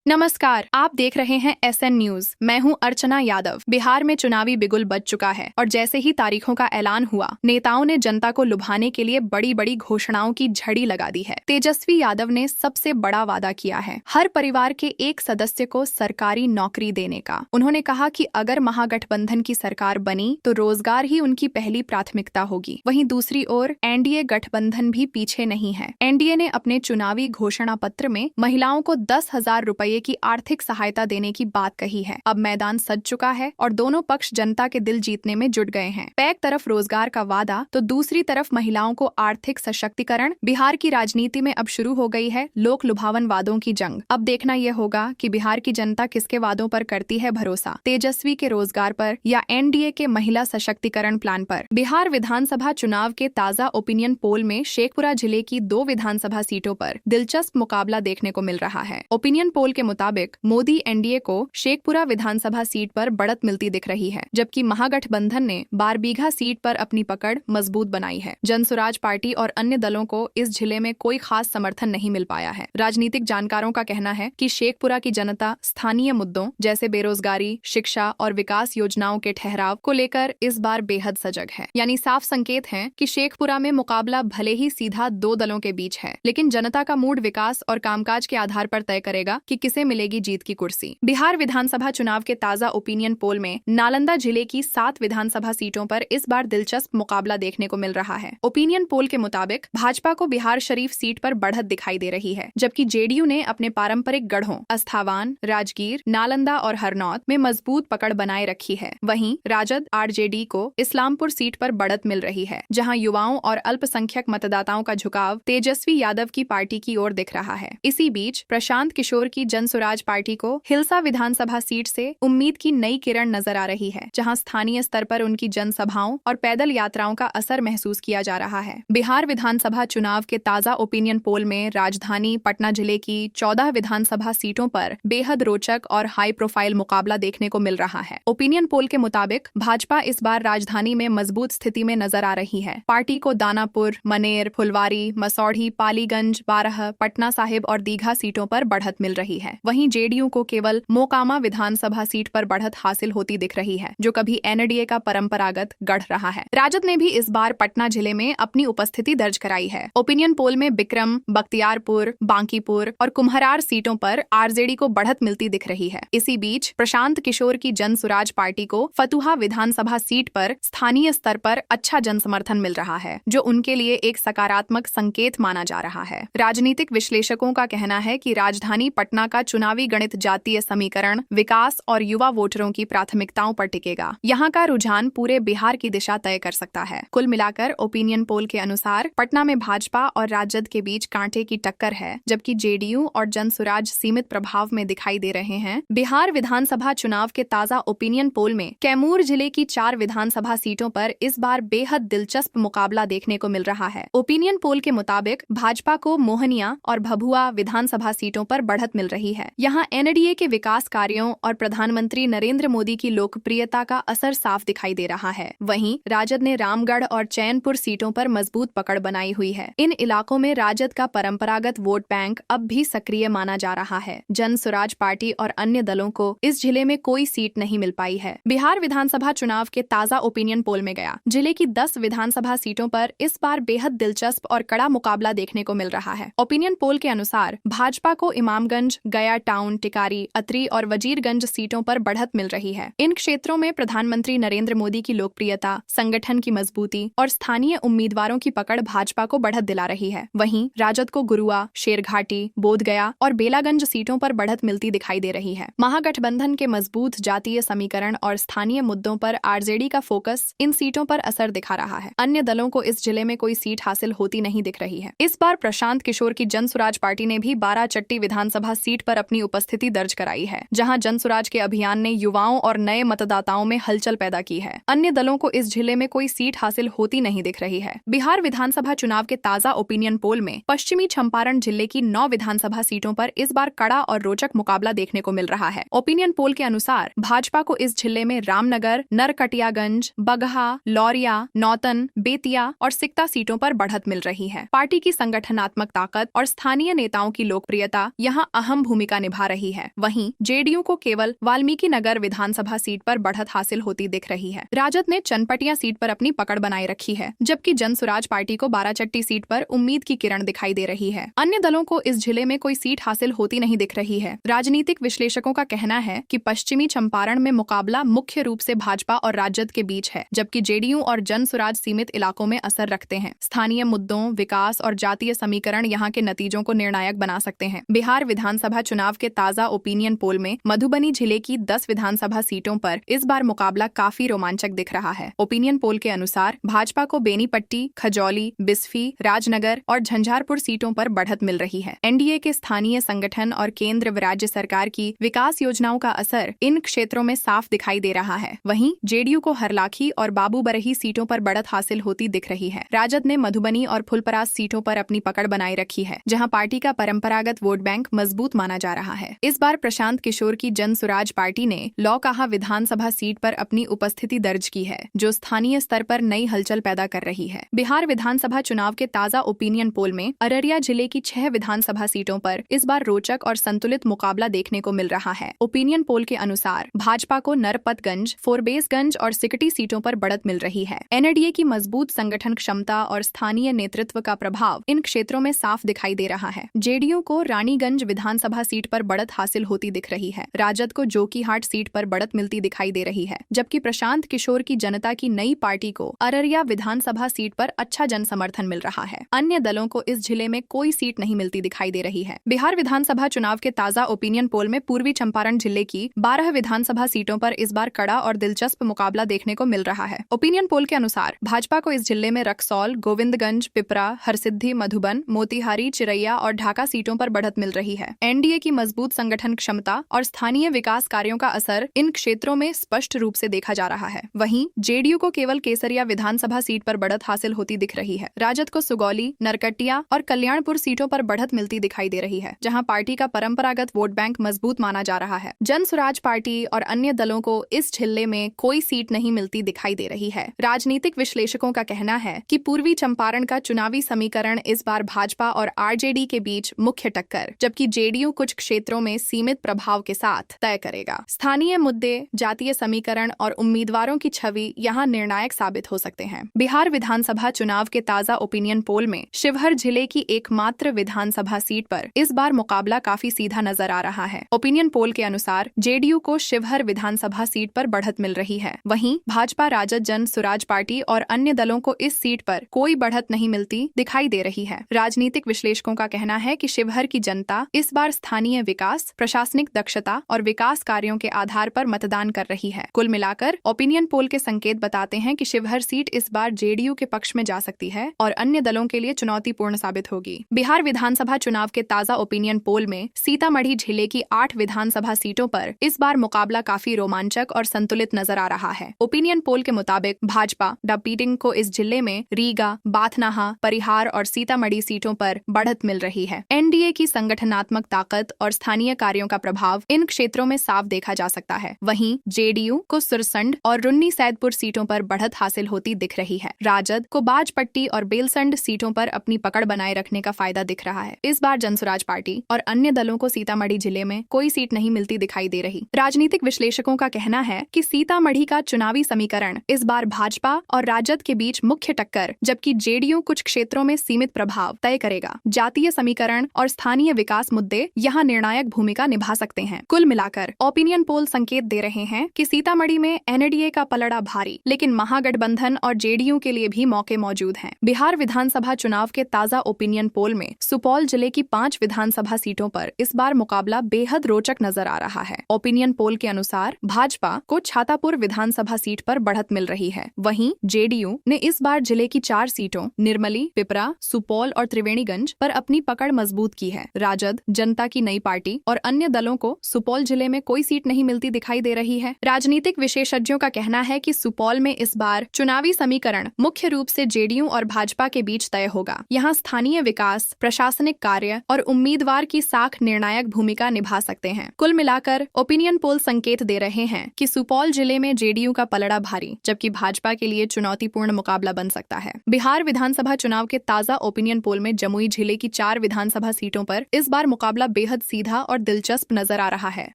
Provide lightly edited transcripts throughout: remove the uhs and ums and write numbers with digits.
नमस्कार, आप देख रहे हैं SN न्यूज। मैं हूं अर्चना यादव। बिहार में चुनावी बिगुल बज चुका है और जैसे ही तारीखों का ऐलान हुआ, नेताओं ने जनता को लुभाने के लिए बड़ी बड़ी घोषणाओं की झड़ी लगा दी है। तेजस्वी यादव ने सबसे बड़ा वादा किया है, हर परिवार के एक सदस्य को सरकारी नौकरी देने का। उन्होंने कहा कि अगर महागठबंधन की सरकार बनी तो रोजगार ही उनकी पहली प्राथमिकता होगी। वहीं दूसरी ओर NDA गठबंधन भी पीछे नहीं है। NDA ने अपने चुनावी घोषणा पत्र में महिलाओं को 10,000 रुपये की आर्थिक सहायता देने की बात कही है। अब मैदान सज चुका है और दोनों पक्ष जनता के दिल जीतने में जुट गए हैं। एक तरफ रोजगार का वादा तो दूसरी तरफ महिलाओं को आर्थिक सशक्तिकरण। बिहार की राजनीति में अब शुरू हो गई है लोक लुभावन वादों की जंग। अब देखना यह होगा कि बिहार की जनता किसके वादों पर करती है भरोसा, तेजस्वी के रोजगार पर या NDA के महिला सशक्तिकरण प्लान पर। बिहार विधानसभा चुनाव के ताजा ओपिनियन पोल में शेखपुरा जिले की 2 विधानसभा सीटों पर दिलचस्प मुकाबला देखने को मिल रहा है। ओपिनियन पोल के मुताबिक मोदी NDA को शेखपुरा विधानसभा सीट पर बढ़त मिलती दिख रही है, जबकि महागठबंधन ने बारबीघा सीट पर अपनी पकड़ मजबूत बनाई है। जनसुराज पार्टी और अन्य दलों को इस जिले में कोई खास समर्थन नहीं मिल पाया है। राजनीतिक जानकारों का कहना है कि शेखपुरा की जनता स्थानीय मुद्दों जैसे बेरोजगारी, शिक्षा और विकास योजनाओं के ठहराव को लेकर इस बार बेहद सजग है। यानी साफ संकेत है कि शेखपुरा में मुकाबला भले ही सीधा 2 दलों के बीच है, लेकिन जनता का मूड विकास और कामकाज के आधार पर तय करेगा कि किसे मिलेगी जीत की कुर्सी। बिहार विधानसभा चुनाव के ताजा ओपिनियन पोल में नालंदा जिले की 7 विधानसभा सीटों पर इस बार दिलचस्प मुकाबला देखने को मिल रहा है। ओपिनियन पोल के मुताबिक भाजपा को बिहार शरीफ सीट पर बढ़त दिखाई दे रही है, जबकि JDU ने अपने पारंपरिक गढ़ों अस्थावान, राजगीर, नालंदा और हरनौत में मजबूत पकड़ बनाए रखी है। वहीं राजद RJD को इस्लामपुर सीट पर बढ़त मिल रही है, जहां युवाओं और अल्पसंख्यक मतदाताओं का झुकाव तेजस्वी यादव की पार्टी की ओर दिख रहा है। इसी बीच प्रशांत किशोर की जनसुराज पार्टी को हिलसा विधानसभा सीट से उम्मीद की नई किरण नजर आ रही है, जहां स्थानीय स्तर पर उनकी जनसभाओं और पैदल यात्राओं का असर महसूस किया जा रहा है। बिहार विधानसभा चुनाव के ताजा ओपिनियन पोल में राजधानी पटना जिले की 14 विधानसभा सीटों पर बेहद रोचक और हाई प्रोफाइल मुकाबला देखने को मिल रहा है। ओपिनियन पोल के मुताबिक भाजपा इस बार राजधानी में मजबूत स्थिति में नजर आ रही है। पार्टी को दानापुर, मनेर, फुलवारी, मसौढ़ी, पालीगंज, बारह, पटना साहिब और दीघा सीटों पर बढ़त मिल रही है। वहीं JDU को केवल मोकामा विधानसभा सीट पर बढ़त हासिल होती दिख रही है, जो कभी NDA का परंपरागत गढ़ रहा है। राजद ने भी इस बार पटना जिले में अपनी उपस्थिति दर्ज कराई है। ओपिनियन पोल में बिक्रम, बख्तियारपुर, बांकीपुर और कुम्हरार सीटों पर RJD को बढ़त मिलती दिख रही है। इसी बीच प्रशांत किशोर की जनसुराज पार्टी को फतुहा विधानसभा सीट पर स्थानीय स्तर पर अच्छा जनसमर्थन मिल रहा है, जो उनके लिए एक सकारात्मक संकेत माना जा रहा है। राजनीतिक विश्लेषकों का कहना है कि राजधानी पटना का चुनावी गणित जातीय समीकरण, विकास और युवा वोटरों की प्राथमिकताओं पर टिकेगा। यहाँ का रुझान पूरे बिहार की दिशा तय कर सकता है। कुल मिलाकर ओपिनियन पोल के अनुसार पटना में भाजपा और राजद के बीच कांटे की टक्कर है, जबकि JDU और जनसुराज सीमित प्रभाव में दिखाई दे रहे हैं। बिहार विधानसभा चुनाव के ताजा ओपिनियन पोल में कैमूर जिले की 4 विधानसभा सीटों पर इस बार बेहद दिलचस्प मुकाबला देखने को मिल रहा है। ओपिनियन पोल के मुताबिक भाजपा को मोहनिया और भभुआ विधानसभा सीटों पर बढ़त मिल रही है। यहाँ NDA के विकास कार्यों और प्रधानमंत्री नरेंद्र मोदी की लोकप्रियता का असर साफ दिखाई दे रहा है। वहीं राजद ने रामगढ़ और चैनपुर सीटों पर मजबूत पकड़ बनाई हुई है। इन इलाकों में राजद का परंपरागत वोट बैंक अब भी सक्रिय माना जा रहा है। जनसुराज पार्टी और अन्य दलों को इस जिले में कोई सीट नहीं मिल पाई है। बिहार विधानसभा चुनाव के ताजा ओपिनियन पोल में गया जिले की 10 विधानसभा सीटों पर इस बार बेहद दिलचस्प और कड़ा मुकाबला देखने को मिल रहा है। ओपिनियन पोल के अनुसार भाजपा को इमामगंज, गया टाउन, टिकारी, अतरी और वजीरगंज सीटों पर बढ़त मिल रही है। इन क्षेत्रों में प्रधानमंत्री नरेंद्र मोदी की लोकप्रियता, संगठन की मजबूती और स्थानीय उम्मीदवारों की पकड़ भाजपा को बढ़त दिला रही है। वहीं राजद को गुरुआ, शेरघाटी, बोधगया और बेलागंज सीटों पर बढ़त मिलती दिखाई दे रही है। महागठबंधन के मजबूत जातीय समीकरण और स्थानीय मुद्दों पर RJD का फोकस इन सीटों पर असर दिखा रहा है। अन्य दलों को इस जिले में कोई सीट हासिल होती नहीं दिख रही है। इस बार प्रशांत किशोर की जनसुराज पार्टी ने भी बाराचट्टी विधानसभा सीट पर अपनी उपस्थिति दर्ज कराई है, जहां जनसुराज के अभियान ने युवाओं और नए मतदाताओं में हलचल पैदा की है। अन्य दलों को इस जिले में कोई सीट हासिल होती नहीं दिख रही है। बिहार विधानसभा चुनाव के ताजा ओपिनियन पोल में पश्चिमी चंपारण जिले की 9 विधानसभा सीटों पर इस बार कड़ा और रोचक मुकाबला देखने को मिल रहा है। ओपिनियन पोल के अनुसार भाजपा को इस जिले में रामनगर, नरकटियागंज, बगहा, लौरिया, नौतन, बेतिया और सिकता सीटों पर बढ़त मिल रही है। पार्टी की संगठनात्मक ताकत और स्थानीय नेताओं की लोकप्रियता यहाँ अहम भूमिका निभा रही है। वहीं जेडीयू को केवल वाल्मीकि नगर विधानसभा सीट पर बढ़त हासिल होती दिख रही है। राजद ने चनपटिया सीट पर अपनी पकड़ बनाए रखी है, जबकि जनसुराज पार्टी को बाराचट्टी सीट पर उम्मीद की किरण दिखाई दे रही है। अन्य दलों को इस जिले में कोई सीट हासिल होती नहीं दिख रही है। राजनीतिक विश्लेषकों का कहना है कि पश्चिमी चंपारण में मुकाबला मुख्य रूप से भाजपा और राजद के बीच है, जबकि जेडीयू और जनसुराज सीमित इलाकों में असर रखते हैं। स्थानीय मुद्दों, विकास और जातीय समीकरण यहाँ के नतीजों को निर्णायक बना सकते हैं। बिहार विधानसभा चुनाव के ताजा ओपिनियन पोल में मधुबनी जिले की 10 विधानसभा सीटों पर इस बार मुकाबला काफी रोमांचक दिख रहा है। ओपिनियन पोल के अनुसार भाजपा को बेनीपट्टी, खजौली, बिस्फी, राजनगर और झंझारपुर सीटों पर बढ़त मिल रही है। एनडीए के स्थानीय संगठन और केंद्र व राज्य सरकार की विकास योजनाओं का असर इन क्षेत्रों में साफ दिखाई दे रहा है। वहीं जेडीयू को हरलाखी और बाबूबरही सीटों पर बढ़त हासिल होती दिख रही है। राजद ने मधुबनी और फुलपरास सीटों पर अपनी पकड़ बनाए रखी है, जहां पार्टी का परंपरागत वोट बैंक मजबूत माना जा रहा है। इस बार प्रशांत किशोर की जनसुराज पार्टी ने लौकाहा विधानसभा सीट पर अपनी उपस्थिति दर्ज की है, जो स्थानीय स्तर पर नई हलचल पैदा कर रही है। बिहार विधानसभा चुनाव के ताजा ओपिनियन पोल में अररिया जिले की 6 विधानसभा सीटों पर इस बार रोचक और संतुलित मुकाबला देखने को मिल रहा है। ओपिनियन पोल के अनुसार भाजपा को नरपतगंज, फोरबेसगंज और सिकटी सीटों पर बढ़त मिल रही है। एनडीए की मजबूत संगठन क्षमता और स्थानीय नेतृत्व का प्रभाव इन क्षेत्रों में साफ दिखाई दे रहा है। जेडीयू को रानीगंज विधानसभा सीट पर बढ़त हासिल होती दिख रही है। राजद को जोकीहाट सीट पर बढ़त मिलती दिखाई दे रही है, जबकि प्रशांत किशोर की जनता की नई पार्टी को अररिया विधानसभा सीट पर अच्छा जन समर्थन मिल रहा है। अन्य दलों को इस जिले में कोई सीट नहीं मिलती दिखाई दे रही है। बिहार विधानसभा चुनाव के ताजा ओपिनियन पोल में पूर्वी चंपारण जिले की 12 विधानसभा सीटों पर इस बार कड़ा और दिलचस्प मुकाबला देखने को मिल रहा है। ओपिनियन पोल के अनुसार भाजपा को इस जिले में रक्सौल, गोविंदगंज, पिपरा, हरसिद्धि, मधुबन, मोतिहारी, चिरैया और ढाका सीटों पर बढ़त मिल रही है। एनडीए की मजबूत संगठन क्षमता और स्थानीय विकास कार्यों का असर इन क्षेत्रों में स्पष्ट रूप से देखा जा रहा है। वहीं जेडीयू को केवल केसरिया विधानसभा सीट पर बढ़त हासिल होती दिख रही है। राजद को सुगौली, नरकटिया और कल्याणपुर सीटों पर बढ़त मिलती दिखाई दे रही है, जहां पार्टी का परंपरागत वोट बैंक मजबूत माना जा रहा है। जनसुराज पार्टी और अन्य दलों को इस जिले में कोई सीट नहीं मिलती दिखाई दे रही है। राजनीतिक विश्लेषकों का कहना है कि पूर्वी चंपारण का चुनावी समीकरण इस बार भाजपा और आरजेडी के बीच मुख्य टक्कर, जबकि जेडीयू कुछ क्षेत्रों में सीमित प्रभाव के साथ तय करेगा। स्थानीय मुद्दे, जातीय समीकरण और उम्मीदवारों की छवि यहाँ निर्णायक साबित हो सकते हैं। बिहार विधानसभा चुनाव के ताजा ओपिनियन पोल में शिवहर जिले की एकमात्र विधानसभा सीट पर इस बार मुकाबला काफी सीधा नजर आ रहा है। ओपिनियन पोल के अनुसार जेडीयू को शिवहर विधानसभा सीट पर बढ़त मिल रही है। वहीं भाजपा, राजद, जनसुराज पार्टी और अन्य दलों को इस सीट पर कोई बढ़त नहीं मिलती दिखाई दे रही है। राजनीतिक विश्लेषकों का कहना है कि शिवहर की जनता इस बार स्थानीय विकास, प्रशासनिक दक्षता और विकास कार्यों के आधार पर मतदान कर रही है। कुल मिलाकर ओपिनियन पोल के संकेत बताते हैं कि शिवहर सीट इस बार जेडीयू के पक्ष में जा सकती है और अन्य दलों के लिए चुनौतीपूर्ण साबित होगी। बिहार विधानसभा चुनाव के ताजा ओपिनियन पोल में सीतामढ़ी जिले की 8 विधानसभा सीटों पर इस बार मुकाबला काफी रोमांचक और संतुलित नजर आ रहा है। ओपिनियन पोल के मुताबिक भाजपा डपीटिंग को इस जिले में रीगा, बाथनाहा, परिहार और सीतामढ़ी सीटों पर बढ़त मिल रही है। एनडीए की संगठनात्मक ताकत और स्थानीय कार्यों का प्रभाव इन क्षेत्रों में साफ देखा जा सकता है। वहीं जेडीयू को सुरसंड और रुन्नी सैदपुर सीटों पर बढ़त हासिल होती दिख रही है। राजद को बाजपट्टी और बेलसंड सीटों पर अपनी पकड़ बनाए रखने का फायदा दिख रहा है। इस बार जनसुराज पार्टी और अन्य दलों को सीतामढ़ी जिले में कोई सीट नहीं मिलती दिखाई दे रही। राजनीतिक विश्लेषकों का कहना है कि सीतामढ़ी का चुनावी समीकरण इस बार भाजपा और राजद के बीच मुख्य टक्कर, जबकि जेडीयू कुछ क्षेत्रों में सीमित प्रभाव तय करेगा। जातीय समीकरण और स्थानीय विकास मुद्दे यहाँ निर्णायक भूमिका निभा सकते हैं। कुल मिलाकर ओपिनियन पोल संकेत दे रहे हैं कि सीतामढ़ी में एनडीए का पलड़ा भारी, लेकिन महागठबंधन और जेडीयू के लिए भी मौके मौजूद हैं। बिहार विधानसभा चुनाव के ताजा ओपिनियन पोल में सुपौल जिले की 5 विधानसभा सीटों पर इस बार मुकाबला बेहद रोचक नजर आ रहा है। ओपिनियन पोल के अनुसार भाजपा को छातापुर विधानसभा सीट पर बढ़त मिल रही है। वहीं जेडीयू ने इस बार जिले की 4 सीटों निर्मली, पिपरा, सुपौल और त्रिवेणीगंज पर अपनी पकड़ मजबूत की है। राजद, जनता की नई पार्टी और अन्य दलों को सुपौल जिले में कोई सीट नहीं मिलती दिखाई दे रही है। राजनीतिक विशेषज्ञों का कहना है कि सुपौल में इस बार चुनावी समीकरण मुख्य रूप से जेडीयू और भाजपा के बीच तय होगा। यहाँ स्थानीय विकास, प्रशासनिक कार्य और उम्मीदवार की साख निर्णायक भूमिका निभा सकते हैं। कुल मिलाकर ओपिनियन पोल संकेत दे रहे हैं कि सुपौल जिले में जेडीयू का पलड़ा भारी, जबकि भाजपा के लिए चुनौतीपूर्ण मुकाबला बन सकता है। बिहार विधानसभा चुनाव के ताजा ओपिनियन पोल में जमुई जिले की 4 विधानसभा सीटों पर इस बार मुकाबला बेहद सीधा और दिलचस्प नजर आ रहा है।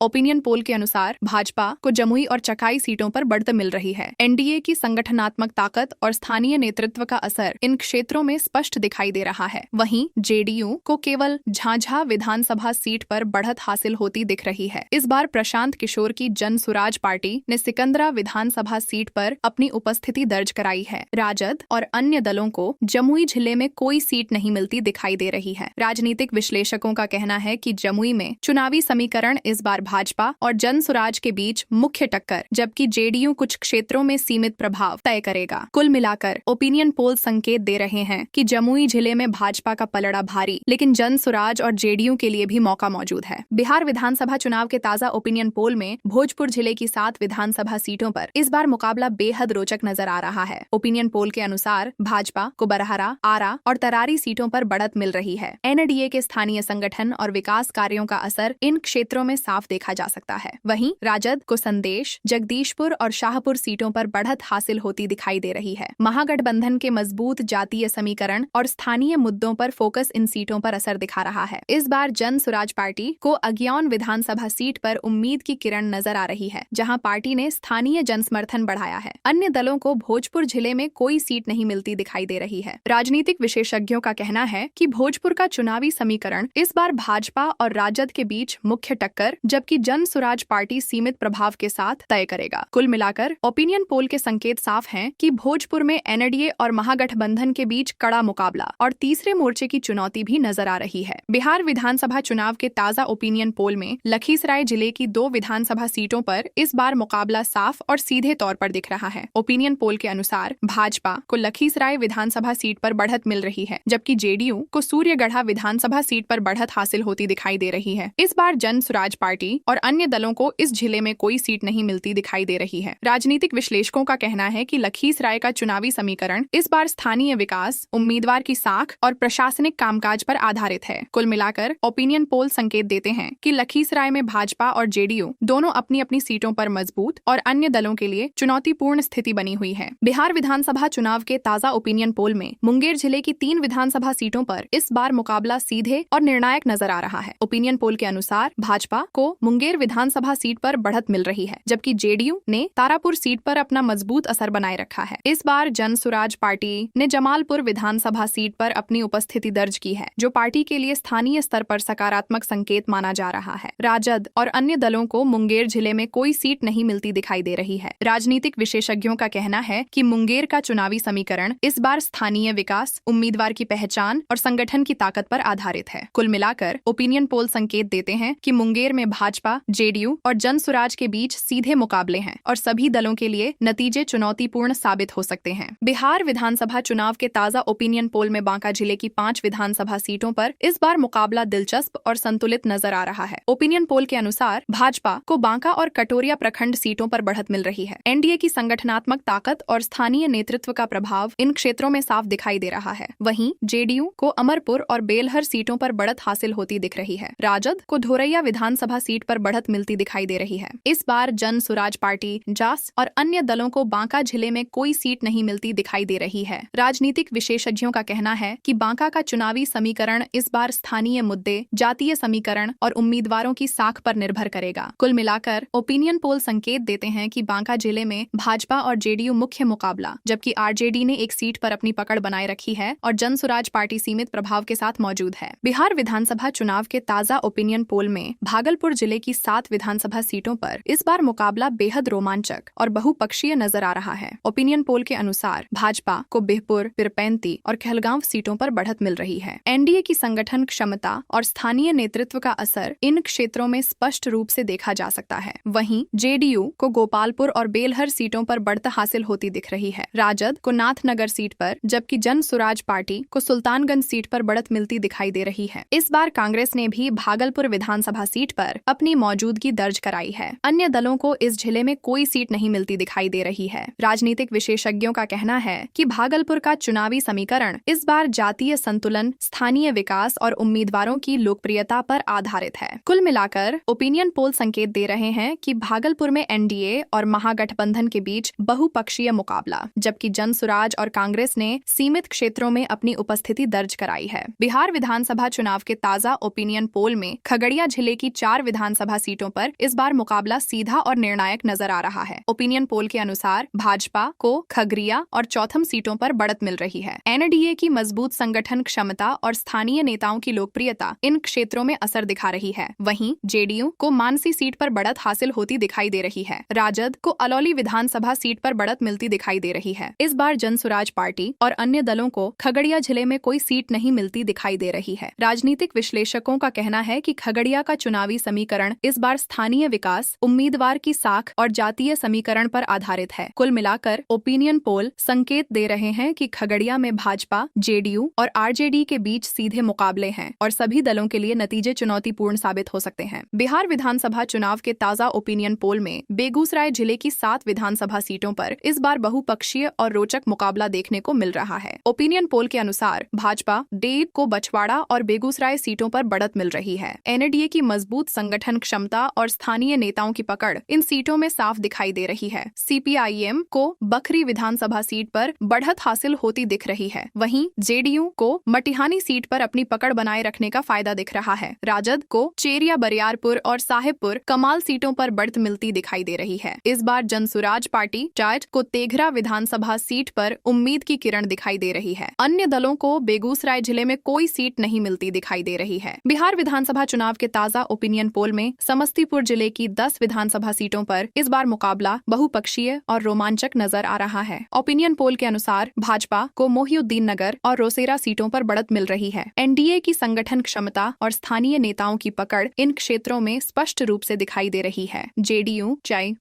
ओपिनियन पोल के अनुसार भाजपा को जमुई और चकाई सीटों पर बढ़त मिल रही है। एनडीए की संगठनात्मक ताकत और स्थानीय नेतृत्व का असर इन क्षेत्रों में स्पष्ट दिखाई दे रहा है। वहीं जेडीयू को केवल झांझा विधानसभा सीट पर बढ़त हासिल होती दिख रही है। इस बार प्रशांत किशोर की जन सुराज पार्टी ने सिकंदरा विधानसभा सीट पर अपनी उपस्थिति दर्ज कराई है। राजद और अन्य दलों को जमुई जिले में कोई सीट नहीं मिलती दिखाई दे रही है। राजनीतिक विश्लेषकों का कहना है कि जमुई में चुनावी समीकरण इस बार भाजपा और जन सुराज के बीच मुख्य टक्कर, जबकि जेडीयू कुछ क्षेत्रों में सीमित प्रभाव तय करेगा। कुल मिलाकर ओपिनियन पोल संकेत दे रहे हैं कि जमुई जिले में भाजपा का पलड़ा भारी, लेकिन जन सुराज और जेडीयू के लिए भी मौका मौजूद है। बिहार विधानसभा चुनाव के ताजा ओपिनियन पोल में भोजपुर जिले की 7 विधानसभा सीटों पर इस बार मुकाबला बेहद रोचक नजर आ रहा है। ओपिनियन पोल के अनुसार भाजपा को बरहरा, आरा और तरारी सीटों पर बढ़त मिल रही है। एनडीए के स्थानीय संगठन और विकास कार्यों का असर इन क्षेत्रों में साफ देखा जा सकता है। वहीं राजद को संदेश, जगदीशपुर और शाहपुर सीटों पर बढ़त हासिल होती दिखाई दे रही है। महागठबंधन के मजबूत जातीय समीकरण और स्थानीय मुद्दों पर फोकस इन सीटों पर असर दिखा रहा है। इस बार जन सुराज पार्टी को अज्ञान विधानसभा सीट पर उम्मीद की किरण नजर आ रही है, जहां पार्टी ने स्थानीय जनसमर्थन बढ़ाया है। अन्य दलों को भोजपुर जिले में कोई सीट नहीं मिलती दिखाई दे रही है। राजनीतिक विशेषज्ञों का कहना है कि भोजपुर का चुनावी समीकरण इस बार भाजपा और राजद के बीच मुख्य टक्कर, जबकि जन सुराज पार्टी सीमित प्रभाव के साथ तय करेगा। कुल मिलाकर ओपिनियन पोल के संकेत साफ हैं कि भोजपुर में एनडीए और महागठबंधन के बीच कड़ा मुकाबला और तीसरे मोर्चे की चुनौती भी नजर आ रही है। बिहार विधानसभा चुनाव के ताजा ओपिनियन पोल में लखीसराय जिले की 2 विधानसभा सीटों पर इस बार मुकाबला साफ और सीधे तौर पर दिख रहा है। ओपिनियन पोल के अनुसार भाजपा को लखीसराय विधानसभा सीट पर बढ़त मिल रही है, जबकि जेडीयू को सूर्यगढ़ा विधानसभा सीट पर बढ़त हासिल होती दिखाई दे रही है। इस बार जन सुराज पार्टी और अन्य दलों को इस जिले में कोई सीट नहीं मिलती दिखाई दे रही है। राजनीतिक विश्लेषकों का कहना है कि लखीसराय का चुनावी समीकरण इस बार स्थानीय विकास, उम्मीदवार की साख और प्रशासनिक कामकाज पर आधारित है। कुल मिलाकर ओपिनियन पोल संकेत देते हैं कि लखीसराय में भाजपा और जेडीयू दोनों अपनी अपनी सीटों पर मजबूत और अन्य दलों के लिए चुनौतीपूर्ण स्थिति बनी हुई है। बिहार विधानसभा चुनाव के ताजा ओपिनियन पोल में मुंगेर जिले की 3 विधानसभा सीटों पर इस बार मुकाबला सीधे और निर्णायक नजर आ रहा है। ओपिनियन पोल के अनुसार भाजपा को मुंगेर विधानसभा सीट पर बढ़त मिल रही है, जबकि जेडीयू ने तारापुर सीट पर अपना मजबूत असर बनाए रखा है। इस बार जन सुराज पार्टी ने जमालपुर विधानसभा सीट पर अपनी उपस्थिति दर्ज की है, जो पार्टी के लिए स्थानीय स्तर पर सकारात्मक संकेत माना जा रहा है। राजद और अन्य दलों को मुंगेर जिले में कोई सीट नहीं मिलती दिखाई दे रही है। राजनीतिक विशेषज्ञों का कहना है कि मुंगेर का चुनावी समीकरण इस बार स्थानीय विकास, उम्मीदवार की पहचान और संगठन की ताकत पर आधारित है। कुल मिलाकर ओपिनियन पोल संकेत देते हैं कि मुंगेर में भाजपा, जेडीयू और जन सुराज के बीच सीधे मुकाबले हैं और सभी दलों के लिए नतीजे चुनौतीपूर्ण साबित हो सकते हैं। बिहार विधानसभा चुनाव के ताजा ओपिनियन पोल में बांका जिले की 5 विधानसभा सीटों पर इस बार मुकाबला दिलचस्प और संतुलित नजर आ रहा है। ओपिनियन पोल के अनुसार भाजपा को बांका और कटोरिया प्रखंड सीटों पर बढ़त मिल रही है। एनडीए की संगठनात्मक ताकत और स्थानीय नेतृत्व का प्रभाव इन क्षेत्रों में साफ दिखाई दे रहा है। वहीं जेडीयू को अमरपुर और बेलहर सीटों पर बढ़त हासिल होती दिख रही है। राजद को धोरैया विधानसभा सीट पर बढ़त मिलती दिखाई दे रही है। इस बार जन सुराज पार्टी, जास और अन्य दलों को बांका जिले में कोई सीट नहीं मिलती दिखाई दे रही है। राजनीतिक विशेषज्ञों का कहना है कि बांका का चुनावी समीकरण इस बार स्थानीय मुद्दे, जातीय समीकरण और उम्मीदवारों की साख पर निर्भर करेगा। कुल मिलाकर ओपिनियन पोल संकेत देते हैं कि बांका जिले में भाजपा और जेडीयू मुख्य मुकाबला, जबकि आरजेडी ने एक सीट पर अपनी पकड़ बनाए रखी है और जन सुराज पार्टी सीमित प्रभाव के साथ मौजूद है। बिहार विधानसभा चुनाव के ताजा ओपिनियन पोल में भागलपुर जिले की 7 विधानसभा सीटों पर इस बार मुकाबला बेहद रोमांचक और बहुपक्षीय नजर आ रहा है। ओपिनियन पोल के अनुसार भाजपा को बिहपुर, पिरपैंती और कहलगांव सीटों पर बढ़त मिल रही है। एनडीए की संगठन क्षमता और स्थानीय नेतृत्व का असर इन क्षेत्रों में स्पष्ट रूप से देखा जा सकता है। वहीं जेडीयू को गोपालपुर और बेलहर सीटों पर बढ़त हासिल होती दिख रही है। राजद को नाथनगर सीट पर, जबकि जन सुराज पार्टी को सुल्तानगंज सीट पर बढ़त मिलती दिखाई दे रही है। इस बार कांग्रेस ने भी भागलपुर विधानसभा सीट पर अपनी मौजूदगी दर्ज कराई है। अन्य दलों को इस जिले में कोई सीट नहीं मिलती दिखाई दे रही है। राजनीतिक विशेषज्ञों का कहना है कि भागलपुर का चुनावी समीकरण इस बार जातीय संतुलन, स्थानीय विकास और उम्मीदवारों की लोकप्रियता पर आधारित है। कुल मिलाकर ओपिनियन पोल संकेत दे रहे हैं कि भागलपुर में एनडीए और महागठबंधन के बीच बहुपक्षीय मुकाबला, जबकि जन सुराज और कांग्रेस ने सीमित क्षेत्रों में अपनी उपस्थिति दर्ज कराई है। बिहार विधानसभा चुनाव के ताजा ओपिनियन ओपिनियन पोल में खगड़िया जिले की 4 विधानसभा सीटों पर इस बार मुकाबला सीधा और निर्णायक नजर आ रहा है। ओपिनियन पोल के अनुसार भाजपा को खगड़िया और चौथम सीटों पर बढ़त मिल रही है। एनडीए की मजबूत संगठन क्षमता और स्थानीय नेताओं की लोकप्रियता इन क्षेत्रों में असर दिखा रही है। वहीं जेडीयू को मानसी सीट पर बढ़त हासिल होती दिखाई दे रही है। राजद को अलौली विधानसभा सीट पर बढ़त मिलती दिखाई दे रही है। इस बार जनसुराज पार्टी और अन्य दलों को खगड़िया जिले में कोई सीट नहीं मिलती दिखाई दे रही है। राजनीतिक विश्लेषकों का कहना है कि खगड़िया का चुनावी समीकरण इस बार स्थानीय विकास, उम्मीदवार की साख और जातीय समीकरण पर आधारित है। कुल मिलाकर ओपिनियन पोल संकेत दे रहे हैं कि खगड़िया में भाजपा, जेडीयू और आरजेडी के बीच सीधे मुकाबले हैं और सभी दलों के लिए नतीजे चुनौतीपूर्ण साबित हो सकते हैं। बिहार विधानसभा चुनाव के ताजा ओपिनियन पोल में बेगूसराय जिले की 7 विधानसभा सीटों पर इस बार बहुपक्षीय और रोचक मुकाबला देखने को मिल रहा है। ओपिनियन पोल के अनुसार भाजपा डेढ़ को बछवाड़ा और बेगूसराय सीटों पर बढ़त मिल रही है। एनडीए की मजबूत संगठन क्षमता और स्थानीय नेताओं की पकड़ इन सीटों में साफ दिखाई दे रही है। सीपीआईएम को बखरी विधानसभा सीट पर बढ़त हासिल होती दिख रही है। वहीं जेडीयू को मटिहानी सीट पर अपनी पकड़ बनाए रखने का फायदा दिख रहा है। राजद को चेरिया, बरियारपुर और साहेबपुर कमाल सीटों पर बढ़त मिलती दिखाई दे रही है। इस बार जनसुराज पार्टी टाट को तेघरा विधानसभा सीट पर उम्मीद की किरण दिखाई दे रही है। अन्य दलों को बेगूसराय जिले में कोई सीट नहीं मिलती दिखाई दे रही है। बिहार विधानसभा चुनाव के ताजा ओपिनियन पोल में समस्तीपुर जिले की 10 विधानसभा सीटों पर इस बार मुकाबला बहुपक्षीय और रोमांचक नजर आ रहा है। ओपिनियन पोल के अनुसार भाजपा को मोहिउद्दीन नगर और रोसेरा सीटों पर बढ़त मिल रही है। एनडीए की संगठन क्षमता और स्थानीय नेताओं की पकड़ इन क्षेत्रों में स्पष्ट रूप से दिखाई दे रही है। जेडीयू चाई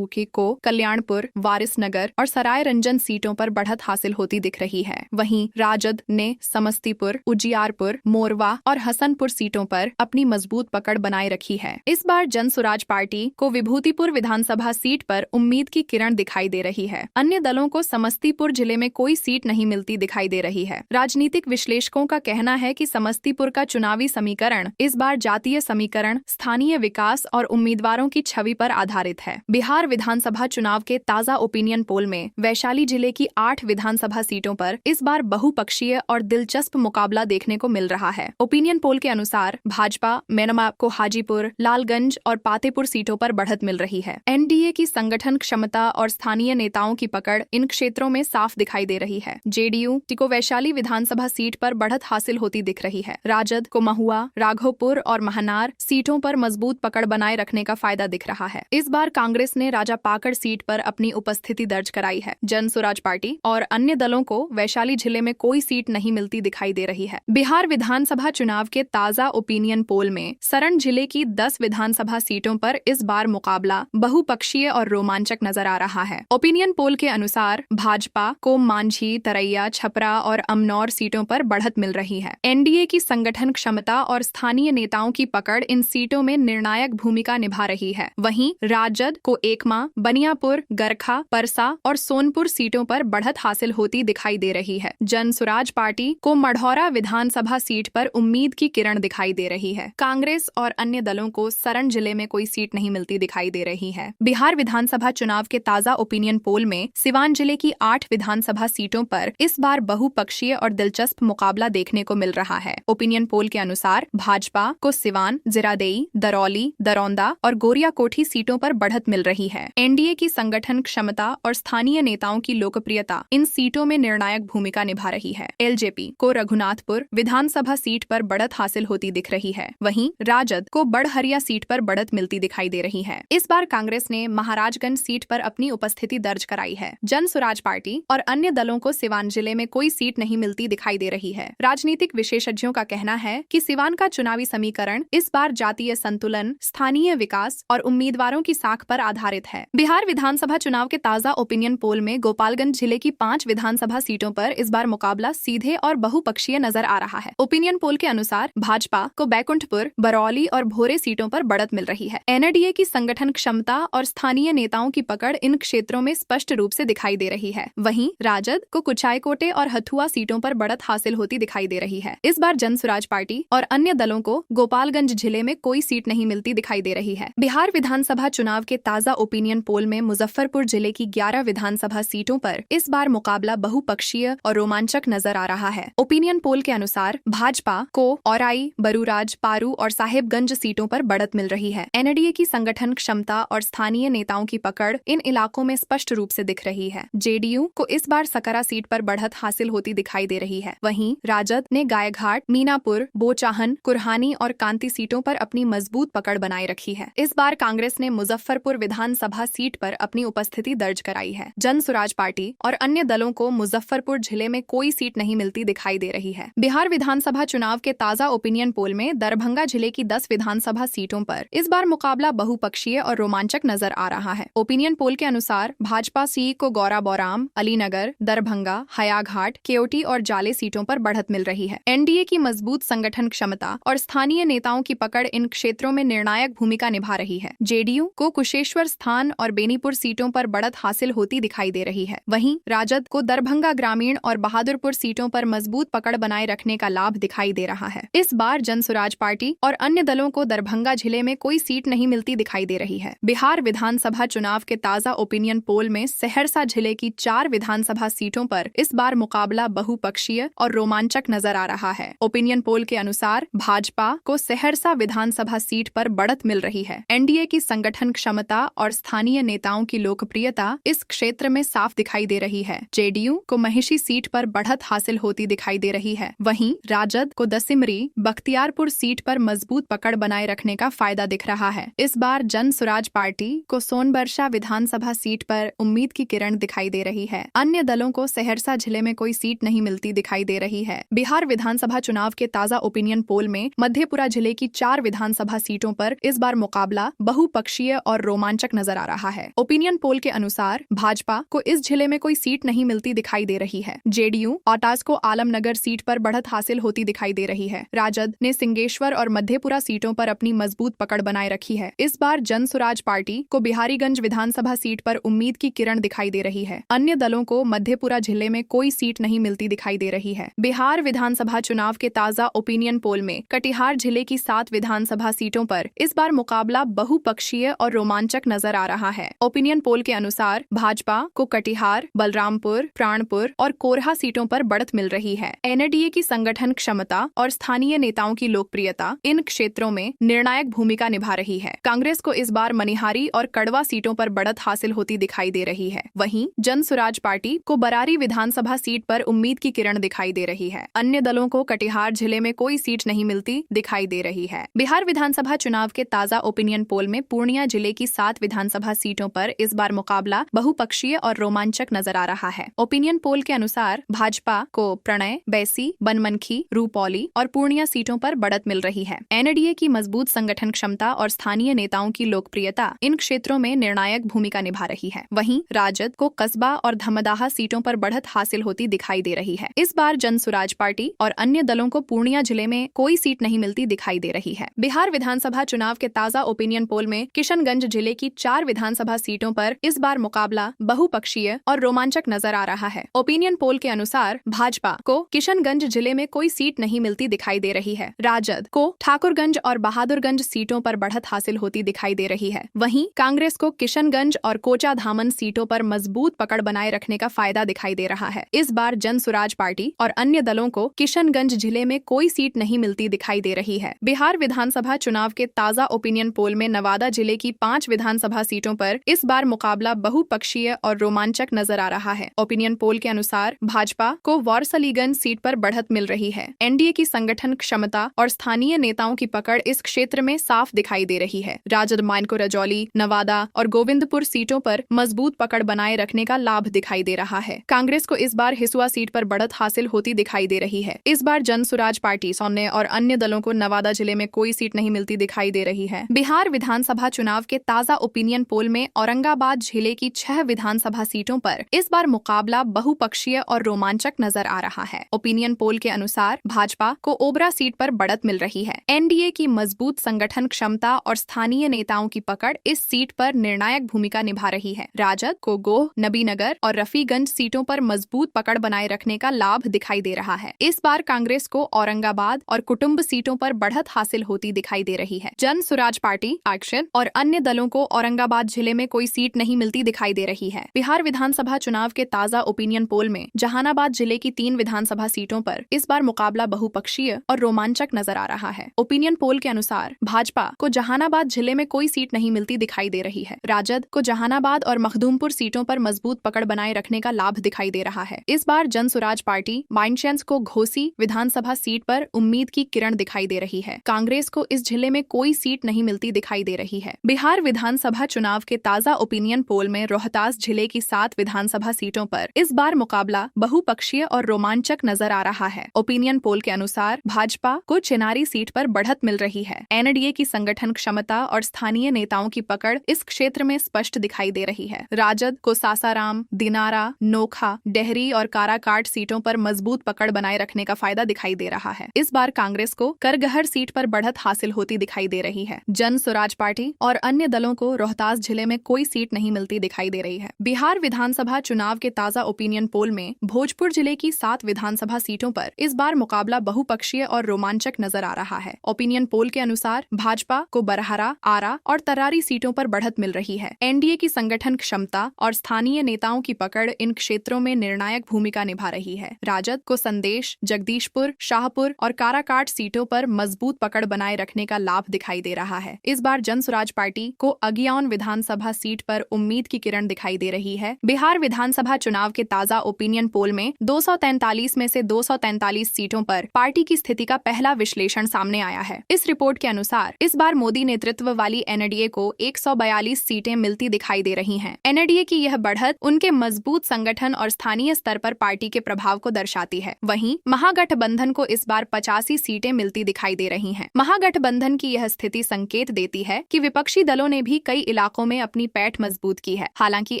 को कल्याणपुर, वारिसनगर और सराय रंजन सीटों पर बढ़त हासिल होती दिख रही है। वहीं राजद ने समस्तीपुर, उजियारपुर, मोरवा और हसनपुर सीटों पर अपनी मजबूत पकड़ बनाए रखी है। इस बार जनसुराज पार्टी को विभूतिपुर विधानसभा सीट पर उम्मीद की किरण दिखाई दे रही है। अन्य दलों को समस्तीपुर जिले में कोई सीट नहीं मिलती दिखाई दे रही है। राजनीतिक विश्लेषकों का कहना है कि समस्तीपुर का चुनावी समीकरण इस बार जातीय समीकरण, स्थानीय विकास और उम्मीदवारों की छवि पर आधारित है। बिहार विधानसभा चुनाव के ताजा ओपिनियन पोल में वैशाली जिले की 8 विधानसभा सीटों पर इस बार बहुपक्षीय और दिलचस्प मुकाबला देखने को मिल रहा है। ओपिनियन पोल के अनुसार भाजपा मेनमा को हाजीपुर, लालगंज और पातेपुर सीटों पर बढ़त मिल रही है। एनडीए की संगठन क्षमता और स्थानीय नेताओं की पकड़ इन क्षेत्रों में साफ दिखाई दे रही है। जेडीयू को वैशाली विधानसभा सीट पर बढ़त हासिल होती दिख रही है। राजद को महुआ, राघोपुर और महनार सीटों पर मजबूत पकड़ बनाए रखने का फायदा दिख रहा है। इस बार कांग्रेस ने राजापाकड़ सीट पर अपनी उपस्थिति दर्ज कराई है। जनसुराज पार्टी और अन्य दलों को वैशाली जिले में कोई सीट नहीं मिलती दिखाई दे रही है। बिहार विधानसभा चुनाव के ताजा ओपिनियन पोल में सरण जिले की 10 विधानसभा सीटों पर इस बार मुकाबला बहुपक्षीय और रोमांचक नजर आ रहा है। ओपिनियन पोल के अनुसार भाजपा को मांझी, तरैया, छपरा और अमनौर सीटों पर बढ़त मिल रही है। एनडीए की संगठन क्षमता और स्थानीय नेताओं की पकड़ इन सीटों में निर्णायक भूमिका निभा रही है। वहीं राजद को एकमा, बनियापुर, गरखा, परसा और सोनपुर सीटों पर बढ़त हासिल होती दिखाई दे रही है। जनसुराज पार्टी को मढ़ौरा विधानसभा सीट पर उम्मीद की किरण दिखाई दे रही है। कांग्रेस और अन्य दलों को सरण जिले में कोई सीट नहीं मिलती दिखाई दे रही है। बिहार विधानसभा चुनाव के ताजा ओपिनियन पोल में सिवान जिले की 8 विधानसभा सीटों पर इस बार बहुपक्षीय और दिलचस्प मुकाबला देखने को मिल रहा है। ओपिनियन पोल के अनुसार भाजपा को सिवान, जिरादेई, दरौली, दरौंदा और गोरियाकोठी सीटों पर बढ़त मिल रही है। एनडीए की संगठन क्षमता और स्थानीय नेताओं की लोकप्रियता इन सीटों में निर्णायक भूमिका निभा रही है। एलजेपी को रघुनाथपुर विधानसभा सीट पर बढ़त हासिल होती दिख रही है। वहीं राजद को बड़हरिया सीट पर बढ़त मिलती दिखाई दे रही है। इस बार कांग्रेस ने महाराजगंज सीट पर अपनी उपस्थिति दर्ज कराई है। जनसुराज पार्टी और अन्य दलों को सिवान जिले में कोई सीट नहीं मिलती दिखाई दे रही है। राजनीतिक विशेषज्ञों का कहना है कि सिवान का चुनावी समीकरण इस बार जातीय संतुलन, स्थानीय विकास और उम्मीदवारों की साख पर आधारित है। बिहार विधानसभा चुनाव के ताजा ओपिनियन पोल में गोपालगंज जिले की 5 विधानसभा सीटों पर इस बार मुकाबला सीधे और बहुपक्षीय नजर आ रहा है। ओपिनियन पोल के अनुसार भाजपा को बैकुंठपुर, बरौली और भोरे सीटों पर बढ़त मिल रही है। एनडीए की संगठन क्षमता और स्थानीय नेताओं की पकड़ इन क्षेत्रों में स्पष्ट रूप से दिखाई दे रही है। वहीं राजद को कुचायकोटे और हथुआ सीटों पर बढ़त हासिल होती दिखाई दे रही है। इस बार जनसुराज पार्टी और अन्य दलों को गोपालगंज जिले में कोई सीट नहीं मिलती दिखाई दे रही है। बिहार विधानसभा चुनाव के ताजा ओपिनियन पोल में मुजफ्फरपुर जिले की 11 विधानसभा सीटों पर इस बार मुकाबला बहुपक्षीय और रोमांचक नजर आ रहा है। ओपिनियन पोल के अनुसार भाजपा को औराई, बरूरा बालूराज, पारू और साहिबगंज सीटों पर बढ़त मिल रही है। एनडीए की संगठन क्षमता और स्थानीय नेताओं की पकड़ इन इलाकों में स्पष्ट रूप से दिख रही है। जेडीयू को इस बार सकरा सीट पर बढ़त हासिल होती दिखाई दे रही है। वहीं राजद ने गायघाट, मीनापुर, बोचाहन, कुरहानी और कांती सीटों पर अपनी मजबूत पकड़ बनाए रखी है। इस बार कांग्रेस ने मुजफ्फरपुर विधानसभा सीट पर अपनी उपस्थिति दर्ज कराई है। जन सुराज पार्टी और अन्य दलों को मुजफ्फरपुर जिले में कोई सीट नहीं मिलती दिखाई दे रही है। बिहार विधानसभा चुनाव के ताजा ओपिनियन पोल में दरभंगा जिले की 10 विधानसभा सीटों पर इस बार मुकाबला बहुपक्षीय और रोमांचक नजर आ रहा है। ओपिनियन पोल के अनुसार भाजपा सीट को गौरा बौराम, अलीनगर, दरभंगा, हयाघाट, केवटी और जाले सीटों पर बढ़त मिल रही है। एनडीए की मजबूत संगठन क्षमता और स्थानीय नेताओं की पकड़ इन क्षेत्रों में निर्णायक भूमिका निभा रही है। जेडीयू को कुशेश्वर स्थान और बेनीपुर सीटों पर बढ़त हासिल होती दिखाई दे रही है। वहीं राजद को दरभंगा ग्रामीण और बहादुरपुर सीटों पर मजबूत पकड़ बनाए रखने का लाभ दिखाई दे रहा है। इस बार जनसुराज पार्टी और अन्य दलों को दरभंगा जिले में कोई सीट नहीं मिलती दिखाई दे रही है। बिहार विधानसभा चुनाव के ताजा ओपिनियन पोल में सहरसा जिले की 4 विधानसभा सीटों पर इस बार मुकाबला बहुपक्षीय और रोमांचक नजर आ रहा है। ओपिनियन पोल के अनुसार भाजपा को सहरसा विधानसभा सीट पर बढ़त मिल रही है। एनडीए की संगठन क्षमता और स्थानीय नेताओं की लोकप्रियता इस क्षेत्र में साफ दिखाई दे रही है। जेडीयू को महिषी सीट पर बढ़त हासिल होती दिखाई दे रही है। वहीं राजद को दसिमरी, बख्तियारपुर सीट पर मजबूत पकड़ बनाए रखने का फायदा दिख रहा है। इस बार जन सुराज पार्टी को सोनबरसा विधानसभा सीट पर उम्मीद की किरण दिखाई दे रही है। अन्य दलों को सहरसा जिले में कोई सीट नहीं मिलती दिखाई दे रही है। बिहार विधानसभा चुनाव के ताजा ओपिनियन पोल में मधेपुरा जिले की 4 विधानसभा सीटों पर इस बार मुकाबला बहुपक्षीय और रोमांचक नजर आ रहा है। ओपिनियन पोल के अनुसार भाजपा को इस जिले में कोई सीट नहीं मिलती दिखाई दे रही है। जेडीयू ऑटास को आलमनगर सीट पर बढ़त हासिल होती दिखाई दे रही है। राजद ने सिंगेश्वर और मधेपुरा सीटों पर अपनी मजबूत पकड़ बनाए रखी है। इस बार जन सुराज पार्टी को बिहारीगंज विधानसभा सीट पर उम्मीद की किरण दिखाई दे रही है। अन्य दलों को मधेपुरा जिले में कोई सीट नहीं मिलती दिखाई दे रही है। बिहार विधानसभा चुनाव के ताजा ओपिनियन पोल में कटिहार जिले की 7 विधानसभा सीटों पर इस बार मुकाबला बहुपक्षीय और रोमांचक नजर आ रहा है। ओपिनियन पोल के अनुसार भाजपा को कटिहार, बलरामपुर, प्राणपुर और कोरहा सीटों पर बढ़त मिल रही है। एनडीए की संगठन क्षमता और स्थानीय नेताओं की लोकप्रियता इन क्षेत्रों में निर्णायक भूमिका निभा रही है। कांग्रेस को इस बार मनिहारी और कड़वा सीटों पर बढ़त हासिल होती दिखाई दे रही है। वहीं जन सुराज पार्टी को बरारी विधानसभा सीट पर उम्मीद की किरण दिखाई दे रही है। अन्य दलों को कटिहार जिले में कोई सीट नहीं मिलती दिखाई दे रही है। बिहार विधानसभा चुनाव के ताजा ओपिनियन पोल में पूर्णिया जिले की 7 विधानसभा सीटों पर इस बार मुकाबला बहुपक्षीय और रोमांचक नजर आ रहा है। ओपिनियन पोल के अनुसार भाजपा को प्रणय, बैसी, बनमनखी, रूपौली और पूर्णिया सीटों पर बढ़त मिल रही है। एनडीए की मजबूत संगठन क्षमता और स्थानीय नेताओं की लोकप्रियता इन क्षेत्रों में निर्णायक भूमिका निभा रही है। वहीं राजद को कस्बा और धमदाहा सीटों पर बढ़त हासिल होती दिखाई दे रही है। इस बार जन सुराज पार्टी और अन्य दलों को पूर्णिया जिले में कोई सीट नहीं मिलती दिखाई दे रही है। बिहार विधानसभा चुनाव के ताजा ओपिनियन पोल में किशनगंज जिले की 4 विधानसभा सीटों पर इस बार मुकाबला बहुपक्षीय और रोमांचक नजर आ रहा है। ओपिनियन पोल के अनुसार भाजपा को किशनगंज जिले में कोई सीट नहीं मिलती दिखाई दे रही है। राजद को ठाकुरगंज और बहादुरगंज सीटों पर बढ़त हासिल होती दिखाई दे रही है। वहीं कांग्रेस को किशनगंज और कोचाधामन सीटों पर मजबूत पकड़ बनाए रखने का फायदा दिखाई दे रहा है। इस बार जन सुराज पार्टी और अन्य दलों को किशनगंज जिले में कोई सीट नहीं मिलती दिखाई दे रही है। बिहार विधानसभा चुनाव के ताजा ओपिनियन पोल में नवादा जिले की 5 विधानसभा सीटों पर इस बार मुकाबला बहुपक्षीय और रोमांचक नजर आ रहा है। ओपिनियन पोल के अनुसार भाजपा को वारसलीगंज सीट पर बढ़त मिल रही है। एनडीए की संगठन क्षमता और स्थानीय नेताओं की पकड़ इस क्षेत्र में साफ दिखाई दे रही है। राजद मानको रजौली, नवादा और गोविंदपुर सीटों पर मजबूत पकड़ बनाए रखने का लाभ दिखाई दे रहा है। कांग्रेस को इस बार हिसुआ सीट पर बढ़त हासिल होती दिखाई दे रही है। इस बार जन सुराज पार्टी, सौन्य और अन्य दलों को नवादा जिले में कोई सीट नहीं मिलती दिखाई दे रही है। बिहार विधानसभा चुनाव के ताजा ओपिनियन पोल में औरंगाबाद जिले की 6 विधानसभा सीटों पर इस बार मुकाबला बहुपक्षीय और रोमांचक नजर आ रहा है। ओपिनियन पोल के अनुसार भाजपा को ओबरा सीट पर बढ़त मिल रही है। एनडीए की मजबूत संगठन क्षमता और स्थानीय नेताओं की पकड़ इस सीट पर निर्णायक भूमिका निभा रही है। राजद को गोह, नबीनगर और रफीगंज सीटों पर मजबूत पकड़ बनाए रखने का लाभ दिखाई दे रहा है। इस बार कांग्रेस को औरंगाबाद और कुटुंब सीटों पर बढ़त हासिल होती दिखाई दे रही है। जन सुराज पार्टी, एक्शन और अन्य दलों को औरंगाबाद जिले में कोई सीट नहीं मिलती दिखाई दे रही है। बिहार विधानसभा चुनाव के ताजा ओपिनियन पोल में जहानाबाद जिले की 3 विधानसभा सीटों पर इस बार मुकाबला बहुपक्षीय और रोमांचक नजर आ रहा है। ओपिनियन पोल के अनुसार भाजपा को जहानाबाद जिले में कोई सीट नहीं मिलती दिखाई दे रही है। राजद को जहानाबाद और मखदूमपुर सीटों पर मजबूत पकड़ बनाए रखने का लाभ दिखाई दे रहा है। इस बार जन सुराज पार्टी माइंडसेंस को घोसी विधानसभा सीट पर उम्मीद की किरण दिखाई दे रही है। कांग्रेस को इस जिले में कोई सीट नहीं मिलती दिखाई दे रही है। बिहार विधानसभा चुनाव के ताजा ओपिनियन पोल में रोहतास जिले की 7 विधानसभा सीटों पर इस बार मुकाबला बहुपक्षीय और रोमांचक नजर आ रहा है। ओपिनियन पोल के अनुसार भाजपा को चिनारी सीट पर बढ़त मिल रही है। एनडीए की संगठन क्षमता और स्थानीय नेताओं की पकड़ इस क्षेत्र में स्पष्ट दिखाई दे रही है। राजद को सासाराम, दिनारा, नोखा, डेहरी और काराकाट सीटों पर मजबूत पकड़ बनाए रखने का फायदा दिखाई दे रहा है। इस बार कांग्रेस को करगहर सीट पर बढ़त हासिल होती दिखाई दे रही है। जन सुराज पार्टी और अन्य दलों को रोहतास जिले में कोई सीट नहीं मिलती दिखाई दे रही है। बिहार विधानसभा चुनाव के ताजा ओपिनियन पोल में भोजपुर जिले की 7 विधानसभा सीटों पर इस बार मुकाबला बहुपक्षीय और रोमांचक नजर आ रहा है। ओपिनियन पोल के अनुसार भाजपा को बरहरा, आरा और तरारी सीटों पर बढ़त मिल रही है। एनडीए की संगठन क्षमता और स्थानीय नेताओं की पकड़ इन क्षेत्रों में निर्णायक भूमिका निभा रही है। राजद को संदेश, जगदीशपुर, शाहपुर और काराकाट सीटों पर मजबूत पकड़ बनाए रखने का लाभ दिखाई दे रहा है। इस बार जन सुराज पार्टी को अगियान विधानसभा सीट पर उम्मीद की किरण दिखाई दे रही है। बिहार विधानसभा चुनाव के ताजा ओपिनियन पोल में 243 में से 243 सीटों पर पार्टी की स्थिति का पहला विश्लेषण सामने आया है। इस रिपोर्ट के अनुसार इस बार मोदी नेतृत्व वाली एनडीए को 142 सीटें मिलती दिखाई दे रही हैं। एनडीए की यह बढ़त उनके मजबूत संगठन और स्थानीय स्तर पर पार्टी के प्रभाव को दर्शाती है। वहीं महागठबंधन को इस बार 85 सीटें मिलती दिखाई दे रही हैं। महागठबंधन की यह स्थिति संकेत देती है कि विपक्षी दलों ने भी कई इलाकों में अपनी पैठ मजबूत की है। हालांकि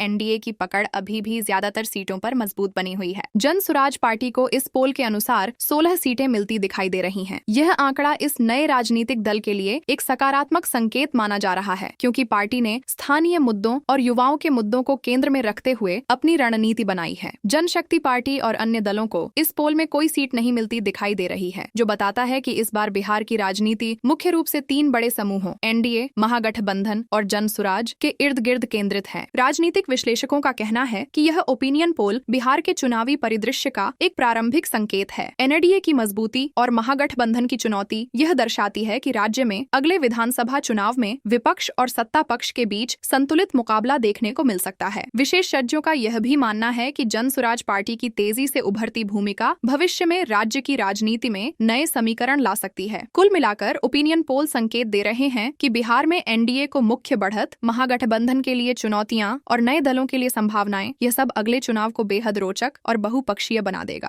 एनडीए की पकड़ अभी भी ज्यादातर सीटों पर मजबूत बनी हुई है। जन सुराज पार्टी को इस पोल के अनुसार 16 सीटें मिलती दिखाई दे रही हैं। यह आंकड़ा इस नए राजनीतिक दल के लिए एक सकारात्मक संकेत माना जा रहा है, क्योंकि पार्टी ने स्थानीय मुद्दों और युवाओं के मुद्दों को केंद्र में रखते हुए अपनी रणनीति बनाई है। जनशक्ति पार्टी और अन्य दलों को इस पोल में कोई सीट नहीं मिलती दिखाई दे रही है, जो बताता है कि इस बार बिहार की राजनीति मुख्य रूप से 3 बड़े समूहों एनडीए, महागठबंधन और जन सुराज के इर्द गिर्द केंद्रित है। राजनीतिक विश्लेषकों का कहना है कि यह ओपिनियन पोल बिहार के चुनावी परिदृश्य का एक प्रारंभिक संकेत है। एनडीए की मजबूती और महागठबंधन की चुनौती यह दर्शाती है कि राज्य में अगले विधानसभा चुनाव में विपक्ष और सत्ता पक्ष के बीच संतुलित मुकाबला देखने को मिल सकता है। विशेषज्ञों का यह भी मानना है कि जन सुराज पार्टी की तेजी से उभरती भूमिका भविष्य में राज्य की राजनीति में नए समीकरण ला सकती है। कुल मिलाकर ओपिनियन पोल संकेत दे रहे हैं कि बिहार में एनडीए को मुख्य बढ़त, महागठबंधन के लिए चुनौतियां और नए दलों के लिए संभावनाएं, यह सब अगले चुनाव को बेहद रोचक और बहुपक्षीय बना देगा।